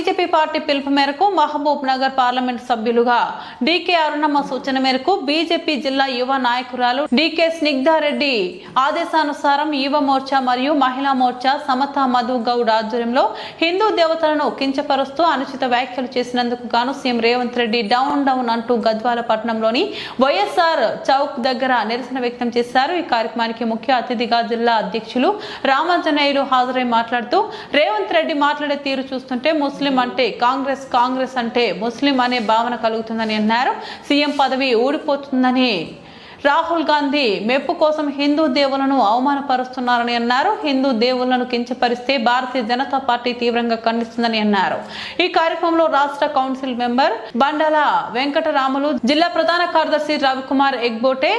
BJP party పిలుపు మేరకు Mahabub Nagar parliament సభ్యులుగా డీకే అరుణమ్మ సూచన మేరకు బీజేపీ జిల్లా యువ నాయకురాలు డీకే స్నిగ్ధారెడ్డి ఆదేశానుసారం యువ మోర్చా మరియు మహిళా మోర్చా సమతా మధు గౌడ్ ఆధ్వర్యంలో హిందూ దేవతలను కించపరుస్తూ అనుచిత వ్యాఖ్యలు చేసినందుకు గాను సీఎం రేవంత్ రెడ్డి డౌన్ అంటూ గద్వాల పట్టణంలోని వైఎస్ఆర్ చౌక్ దగ్గర నిరసన వ్యక్తం చేశారు। ఈ కార్యక్రమానికి ముఖ్య అతిథిగా జిల్లా అధ్యక్షులు రామాంజనేయులు హాజరై మాట్లాడుతూ రేవంత్ రెడ్డి మాట్లాడే తీరు చూస్తుంటే ముస్లిం అంటే కాంగ్రెస్ అంటే ముస్లిం అనే భావన కలుగుతుందని అన్నారు। సీఎం పదవి ఊడిపోతుందని రాహుల్ గాంధీ మెప్పు కోసం హిందూ దేవులను అవమానపరుస్తున్నారని అన్నారు। హిందూ దేవులను కించపరిస్తే భారతీయ జనతా పార్టీ తీవ్రంగా ఖండిస్తుందని అన్నారు। ఈ కార్యక్రమంలో రాష్ట్ర కౌన్సిల్ మెంబర్ బండాల వెంకటరాములు, జిల్లా ప్రధాన కార్యదర్శి రవికుమార్ ఎగ్బోటే,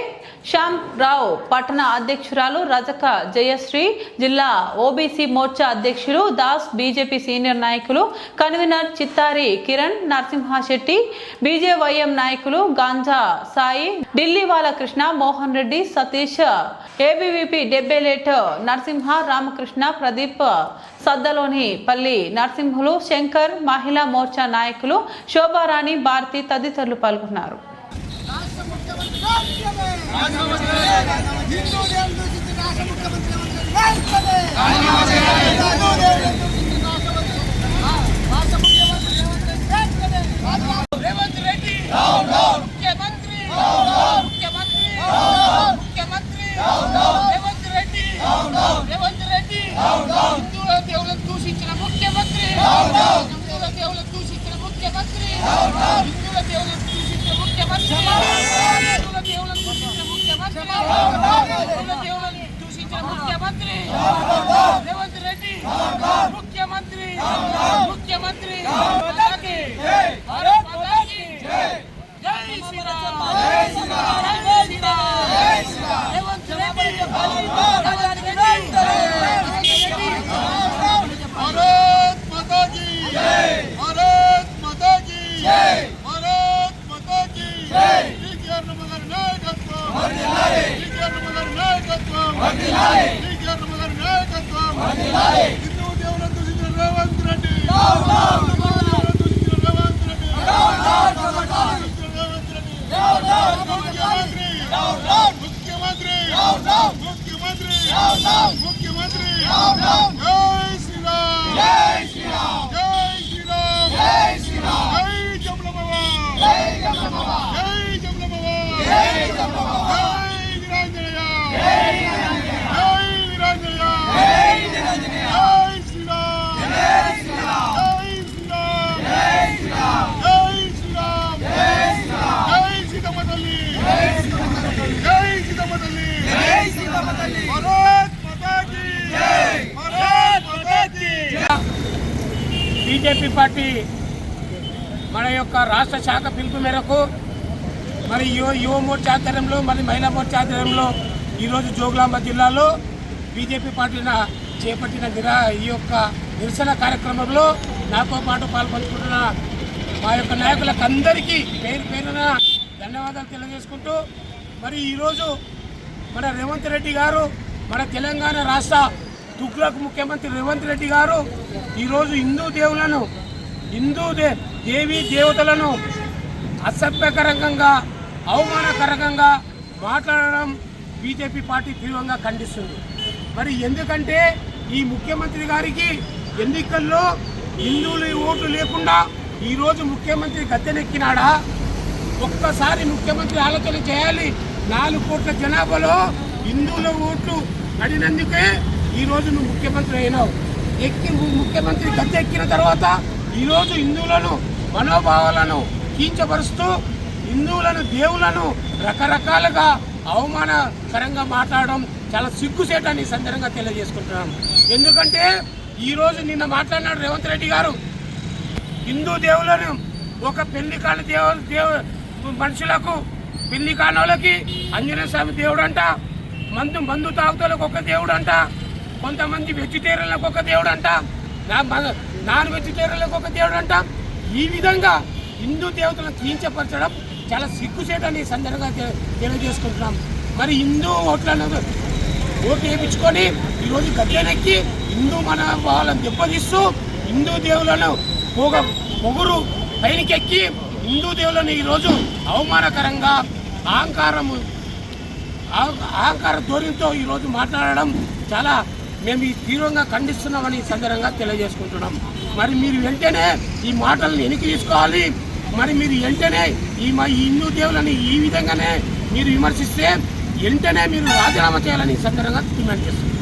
శ్యామ్ రావు, పట్టణ అధ్యక్షురాలు రజక జయశ్రీ, జిల్లా ఓబీసీ మోర్చా అధ్యక్షులు దాస్, బీజేపీ సీనియర్ నాయకులు కన్వీనర్ చిత్తారి కిరణ్, నరసింహశెట్టి, బీజేవైఎం నాయకులు గాంజా సాయి, ఢిల్లీవాల కృష్ణ, మోహన్ రెడ్డి, సతీష్, ఏబీవీపీ డెబ్బేలేట్ నరసింహ, రామకృష్ణ, ప్రదీప్, సద్దలోని పల్లి నరసింహులు, శంకర్, మహిళా మోర్చా నాయకులు శోభారాణి, భారతి తదితరులు పాల్గొన్నారు। బీజేపీ పార్టీ మన యొక్క రాష్ట్ర శాఖ పిలుపు మేరకు మరి యువ మోర్చా ఆధ్వర్యంలో మరి మహిళా మోర్చా ఆధ్వర్యంలో ఈరోజు జోగులాంబ జిల్లాలో బీజేపీ పార్టీ చేపట్టిన ఈ యొక్క నిరసన కార్యక్రమంలో నాతో పాటు పాల్పంచుకుంటున్న మా యొక్క నాయకులకు అందరికీ పేరున ధన్యవాదాలు తెలియజేసుకుంటూ మరి ఈరోజు మన రేవంత్ రెడ్డి గారు మన తెలంగాణ రాష్ట్ర తుగ్లక్ ముఖ్యమంత్రి రేవంత్ రెడ్డి గారు ఈరోజు హిందూ దేవీ దేవతలను అసభ్యకరంగా అవమానకరంగా మాట్లాడడం బీజేపీ పార్టీ తీవ్రంగా ఖండిస్తుంది। మరి ఎందుకంటే ఈ ముఖ్యమంత్రి గారికి ఎన్నికల్లో హిందువుల ఓట్లు లేకుండా ఈరోజు ముఖ్యమంత్రి గద్దెనెక్కినాడా? ఒక్కసారి ముఖ్యమంత్రి ఆలోచన చేయాలి। 4 కోట్ల జనాభాలో హిందువుల ఓట్లు పడినందుకే ఈరోజు నువ్వు ముఖ్యమంత్రి అయినావు। ముఖ్యమంత్రి గద్దెక్కిన తర్వాత ఈరోజు హిందువులను మనోభావాలను కించపరుస్తూ హిందువులను దేవులను రకరకాలుగా అవమానకరంగా మాట్లాడడం చాలా సిగ్గుసేటని సందర్భంగా తెలియజేసుకుంటున్నాం। ఎందుకంటే ఈరోజు నిన్న మాట్లాడినాడు రేవంత్ రెడ్డి గారు, హిందూ దేవులను ఒక పెళ్లి కాని మనుషులకు పెళ్లి కానోళ్ళకి ఆంజనేయ స్వామి దేవుడు అంట, మందు తాగుతలకు ఒక దేవుడు అంట, కొంతమంది వెజిటేరియన్లకు ఒక దేవుడు అంట, నాన్ వెజిటేరియన్లకు ఒక దేవుడు అంట। ఈ విధంగా హిందూ దేవతలను కించపరచడం చాలా సిగ్గుచేటని సందర్భంగా తెలియజేసుకుంటున్నాం। మరి హిందూ ఓట్లు వేయించుకొని ఈరోజు గద్దెనెక్కి హిందూ మన వాళ్ళని దెబ్బతీస్తూ హిందూ దేవులను పొగురు పైనకెక్కి హిందూ దేవులను ఈరోజు అవమానకరంగా అహంకార ధోరణితో ఈరోజు మాట్లాడడం చాలా మేము ఈ తీవ్రంగా ఖండిస్తున్నామని ఈ సందర్భంగా తెలియజేసుకుంటున్నాం. మరి మీరు వెంటనే ఈ మాటలను వెనక్కి తీసుకోవాలి. మరి మీరు వెంటనే ఈ హిందూ దేవులని ఈ విధంగానే మీరు విమర్శిస్తే వెంటనే మీరు రాజీనామా చేయాలని ఈ సందర్భంగా డిమాండ్ చేస్తున్నారు.